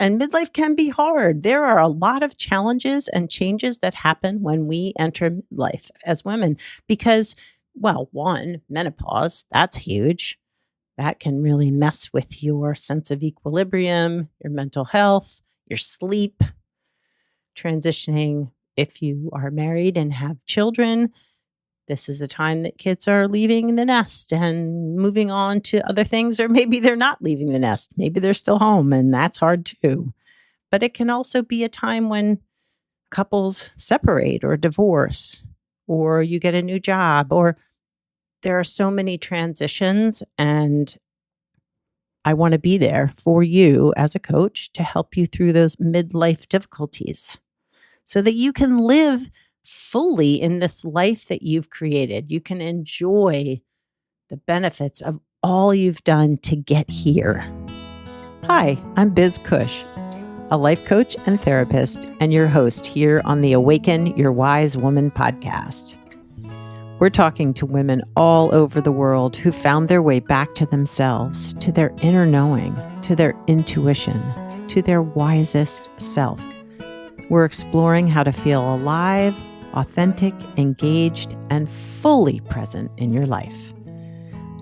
And midlife can be hard. There are a lot of challenges and changes that happen when we enter midlife as women because, well, one, menopause, that's huge. That can really mess with your sense of equilibrium, your mental health, your sleep, transitioning if you are married and have children. This is a time that kids are leaving the nest and moving on to other things, or maybe they're not leaving the nest. Maybe they're still home, and that's hard too. But it can also be a time when couples separate or divorce, or you get a new job, or there are so many transitions. And I want to be there for you as a coach to help you through those midlife difficulties so that you can live fully in this life that you've created. You can enjoy the benefits of all you've done to get here. Hi, I'm Biz Cush, a life coach and therapist, and your host here on the Awaken Your Wise Woman podcast. We're talking to women all over the world who found their way back to themselves, to their inner knowing, to their intuition, to their wisest self. We're exploring how to feel alive, authentic, engaged, and fully present in your life.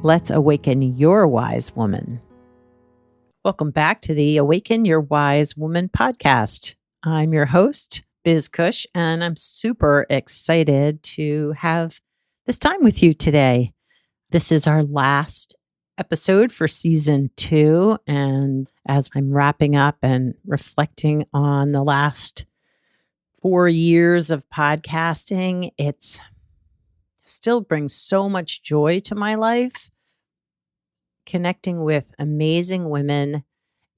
Let's awaken your wise woman. Welcome back to the Awaken Your Wise Woman podcast. I'm your host, Biz Cush, and I'm super excited to have this time with you today. This is our last episode for season 2. And as I'm wrapping up and reflecting on the last 4 years of podcasting, it still brings so much joy to my life. Connecting with amazing women,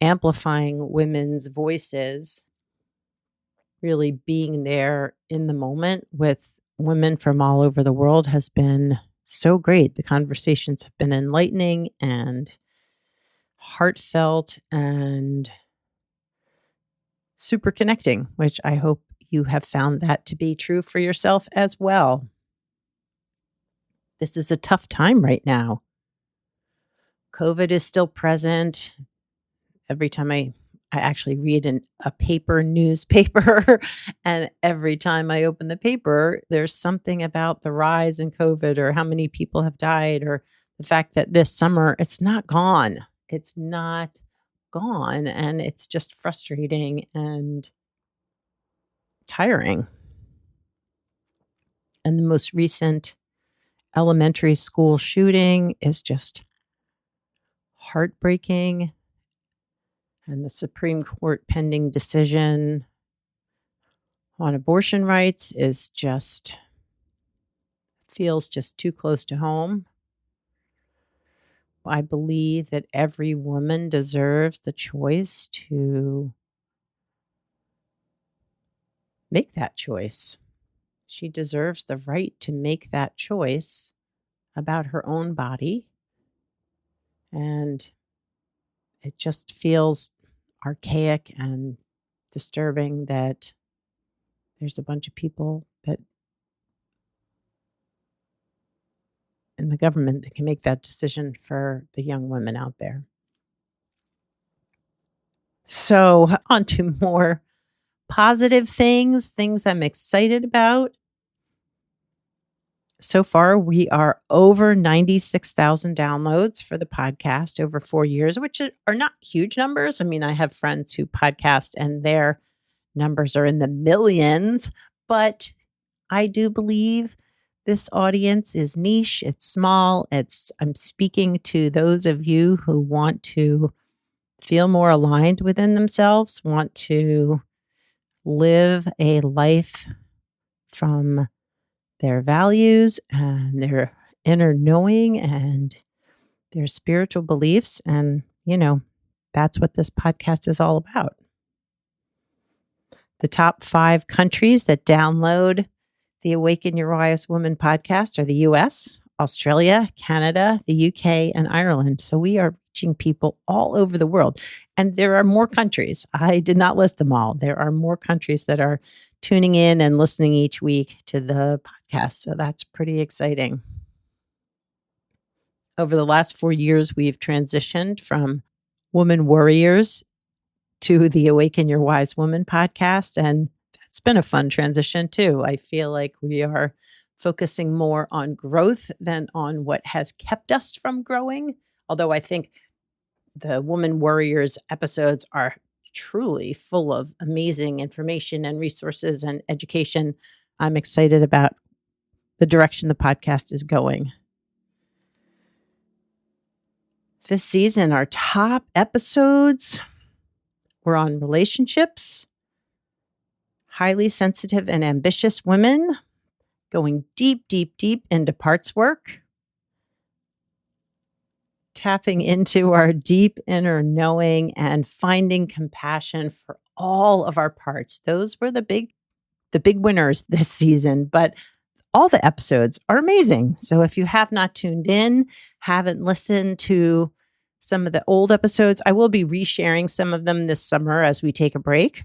amplifying women's voices, really being there in the moment with women from all over the world has been so great. The conversations have been enlightening and heartfelt and super connecting, which I hope you have found that to be true for yourself as well. This is a tough time right now. COVID is still present. Every time I actually read a newspaper, and every time I open the paper, there's something about the rise in COVID or how many people have died or the fact that this summer it's not gone. It's not gone, and it's just frustrating and tiring. And the most recent elementary school shooting is just heartbreaking. And the Supreme Court pending decision on abortion rights feels just too close to home. I believe that every woman deserves the choice to make that choice. She deserves the right to make that choice about her own body. And it just feels archaic and disturbing that there's a bunch of people that in the government that can make that decision for the young women out there. So on to more positive things I'm excited about. So far, we are over 96,000 downloads for the podcast over 4 years, which are not huge numbers. I mean, I have friends who podcast and their numbers are in the millions, but I do believe this audience is niche. It's small. I'm speaking to those of you who want to feel more aligned within themselves, want to live a life from their values and their inner knowing and their spiritual beliefs. And, that's what this podcast is all about. The top 5 countries that download the Awaken Your Wise Woman podcast are the US, Australia, Canada, the UK, and Ireland. So we are reaching people all over the world. And there are more countries. I did not list them all. There are more countries that are tuning in and listening each week to the podcast. So that's pretty exciting. Over the last 4 years, we've transitioned from woman warriors to the Awaken Your Wise Woman podcast. And that's been a fun transition too. I feel like we are focusing more on growth than on what has kept us from growing. Although I think the Woman Warriors episodes are truly full of amazing information and resources and education. I'm excited about the direction the podcast is going. This season, our top episodes were on relationships, highly sensitive and ambitious women, going deep, deep, deep into parts work, tapping into our deep inner knowing and finding compassion for all of our parts. Those were the big winners this season, but all the episodes are amazing. So if you have not tuned in, haven't listened to some of the old episodes, I will be resharing some of them this summer as we take a break.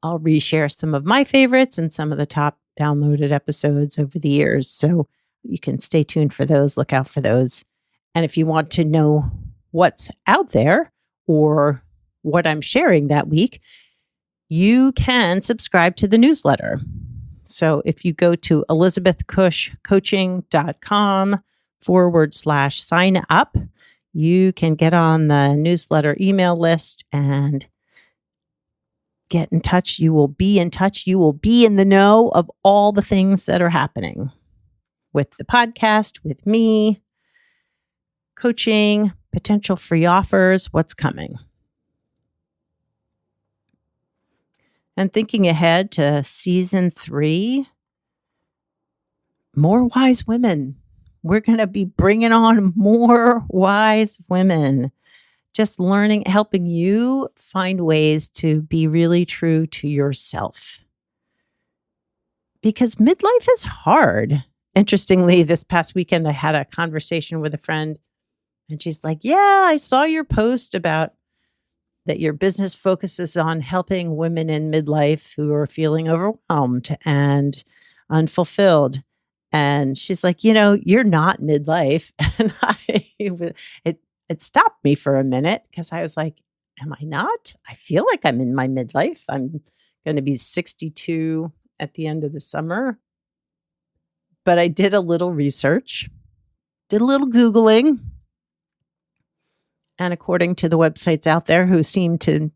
I'll reshare some of my favorites and some of the top downloaded episodes over the years. So you can stay tuned for those, look out for those. And if you want to know what's out there or what I'm sharing that week, you can subscribe to the newsletter. So if you go to elizabethcushcoaching.com/sign up, you can get on the newsletter email list and get in touch. You will be in touch. You will be in the know of all the things that are happening with the podcast, with me, coaching, potential free offers, what's coming. And thinking ahead to season 3, more wise women. We're going to be bringing on more wise women, just learning, helping you find ways to be really true to yourself. Because midlife is hard. Interestingly, this past weekend, I had a conversation with a friend and she's like, yeah, I saw your post about that your business focuses on helping women in midlife who are feeling overwhelmed and unfulfilled. And she's like, you're not midlife. And it stopped me for a minute because I was like, am I not? I feel like I'm in my midlife. I'm going to be 62 at the end of the summer. But I did a little research, did a little Googling. And according to the websites out there who seem to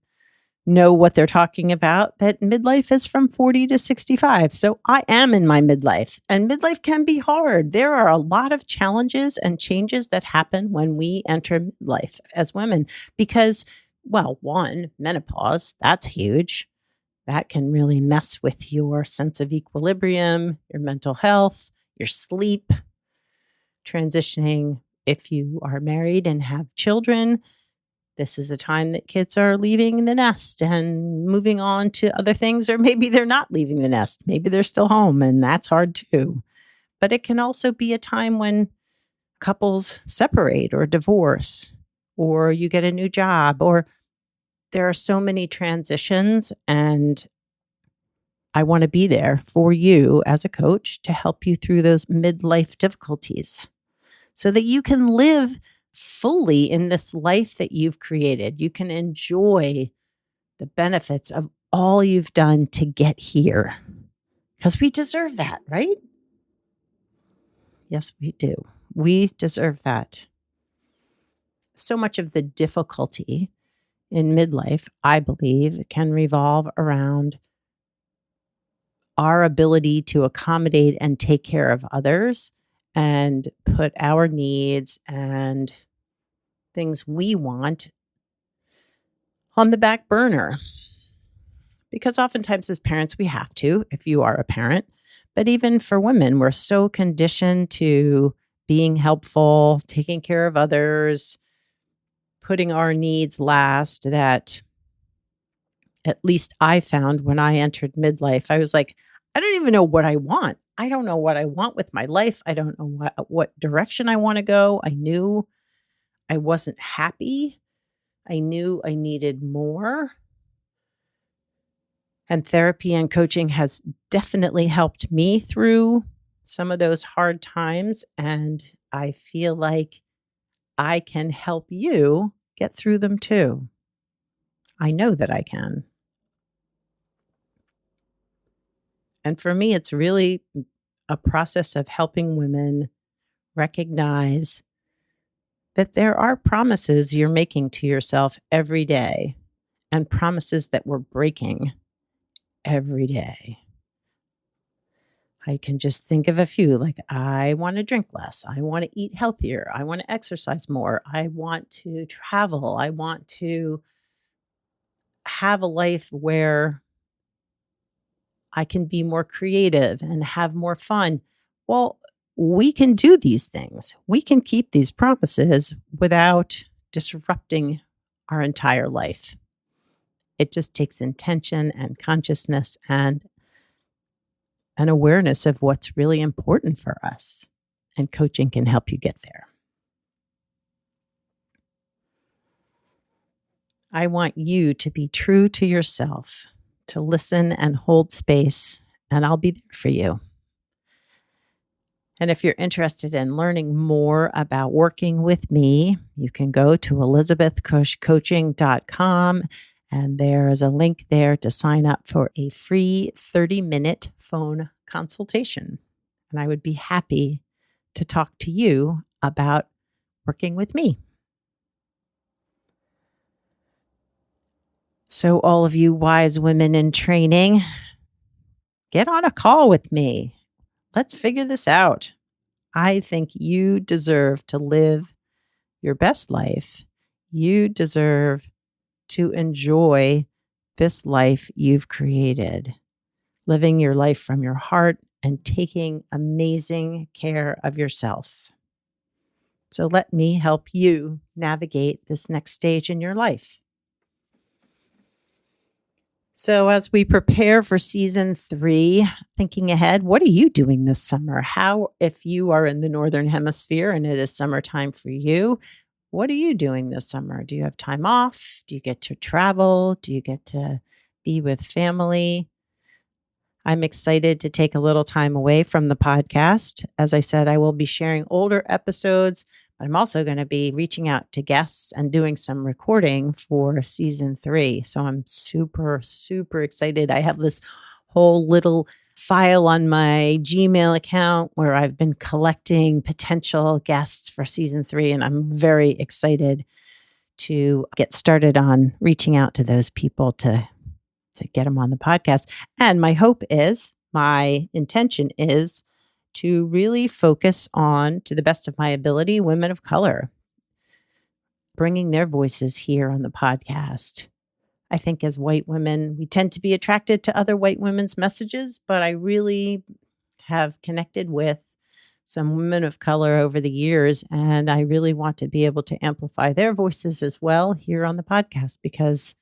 know what they're talking about, that midlife is from 40 to 65. So I am in my midlife, and midlife can be hard. There are a lot of challenges and changes that happen when we enter midlife as women because, well, one, menopause, that's huge. That can really mess with your sense of equilibrium, your mental health, your sleep, transitioning. If you are married and have children, this is a time that kids are leaving the nest and moving on to other things, or maybe they're not leaving the nest. Maybe they're still home, and that's hard too. But it can also be a time when couples separate or divorce, or you get a new job, or there are so many transitions, and I want to be there for you as a coach to help you through those midlife difficulties so that you can live fully in this life that you've created. You can enjoy the benefits of all you've done to get here because we deserve that, right? Yes, we do. We deserve that. So much of the difficulty in midlife, I believe, can revolve around our ability to accommodate and take care of others and put our needs and things we want on the back burner. Because oftentimes as parents, we have to, if you are a parent. But even for women, we're so conditioned to being helpful, taking care of others, putting our needs last that at least I found when I entered midlife, I was like, I don't even know what I want. I don't know what I want with my life. I don't know what direction I want to go. I knew I wasn't happy. I knew I needed more. And therapy and coaching has definitely helped me through some of those hard times. And I feel like I can help you get through them too. I know that I can. And for me, it's really a process of helping women recognize that there are promises you're making to yourself every day and promises that we're breaking every day. I can just think of a few, like I want to drink less. I want to eat healthier. I want to exercise more. I want to travel. I want to have a life where I can be more creative and have more fun. Well, we can do these things. We can keep these promises without disrupting our entire life. It just takes intention and consciousness and an awareness of what's really important for us. And coaching can help you get there. I want you to be true to yourself, to listen and hold space, and I'll be there for you. And if you're interested in learning more about working with me, you can go to elizabethcushcoaching.com, and there is a link there to sign up for a free 30-minute phone consultation. And I would be happy to talk to you about working with me. So all of you wise women in training, get on a call with me. Let's figure this out. I think you deserve to live your best life. You deserve to enjoy this life you've created, living your life from your heart and taking amazing care of yourself. So let me help you navigate this next stage in your life. So as we prepare for season 3, thinking ahead, what are you doing this summer? How, if you are in the Northern Hemisphere and it is summertime for you, what are you doing this summer? Do you have time off? Do you get to travel? Do you get to be with family? I'm excited to take a little time away from the podcast. As I said, I will be sharing older episodes, but I'm also going to be reaching out to guests and doing some recording for season 3. So I'm super, super excited. I have this whole little file on my Gmail account where I've been collecting potential guests for season 3, and I'm very excited to get started on reaching out to those people to get them on the podcast. And my intention is to really focus on, to the best of my ability, women of color, bringing their voices here on the podcast. I think as white women, we tend to be attracted to other white women's messages, but I really have connected with some women of color over the years, and I really want to be able to amplify their voices as well here on the podcast, because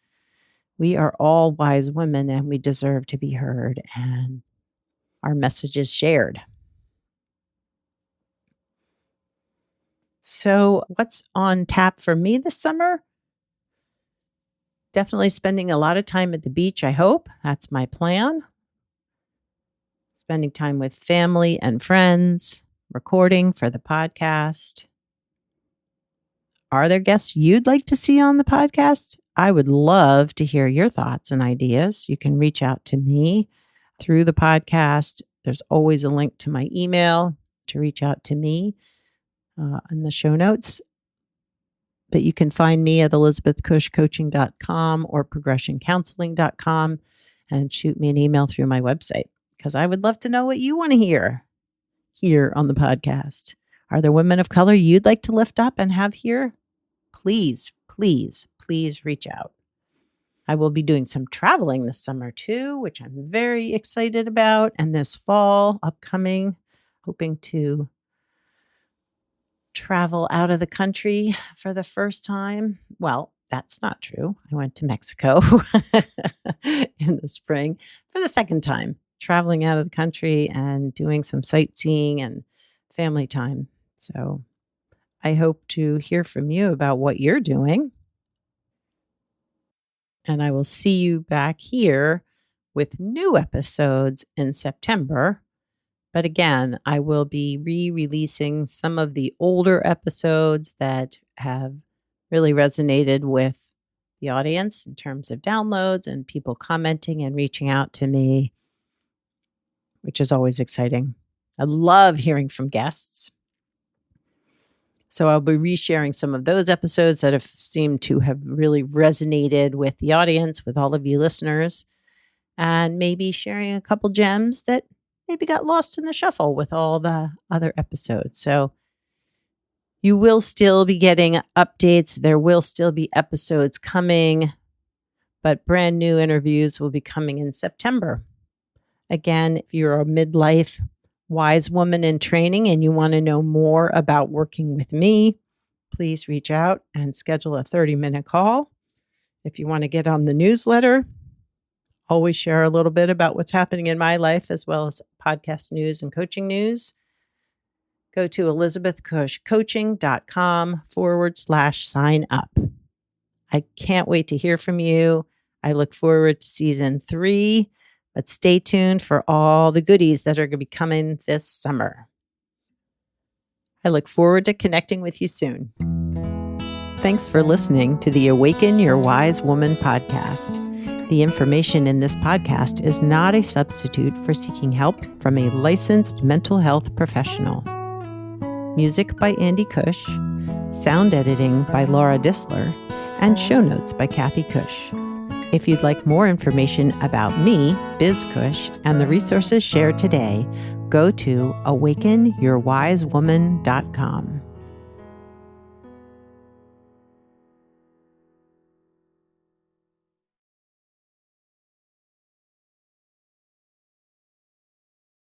we are all wise women and we deserve to be heard and our messages shared. So what's on tap for me this summer? Definitely spending a lot of time at the beach, I hope. That's my plan. Spending time with family and friends, recording for the podcast. Are there guests you'd like to see on the podcast? I would love to hear your thoughts and ideas. You can reach out to me through the podcast. There's always a link to my email to reach out to me in the show notes. But you can find me at elizabethcushcoaching.com or progressioncounseling.com and shoot me an email through my website, because I would love to know what you want to hear here on the podcast. Are there women of color you'd like to lift up and have here? Please, please, please reach out. I will be doing some traveling this summer too, which I'm very excited about. And this fall upcoming, hoping to travel out of the country for the first time. Well, that's not true. I went to Mexico in the spring for the second time, traveling out of the country and doing some sightseeing and family time. So I hope to hear from you about what you're doing. And I will see you back here with new episodes in September. But again, I will be re-releasing some of the older episodes that have really resonated with the audience in terms of downloads and people commenting and reaching out to me, which is always exciting. I love hearing from guests. So I'll be resharing some of those episodes that have seemed to have really resonated with the audience, with all of you listeners, and maybe sharing a couple gems that maybe got lost in the shuffle with all the other episodes. So you will still be getting updates. There will still be episodes coming, but brand new interviews will be coming in September. Again, if you're a midlife wise woman in training and you want to know more about working with me, please reach out and schedule a 30-minute call. If you want to get on the newsletter, always share a little bit about what's happening in my life as well as podcast news and coaching news. Go to elizabethcushcoaching.com/sign up. I can't wait to hear from you. I look forward to season 3. But stay tuned for all the goodies that are going to be coming this summer. I look forward to connecting with you soon. Thanks for listening to the Awaken Your Wise Woman podcast. The information in this podcast is not a substitute for seeking help from a licensed mental health professional. Music by Andy Cush, sound editing by Laura Disler, and show notes by Kathy Cush. If you'd like more information about me, Biz Cush, and the resources shared today, go to awakenyourwisewoman.com.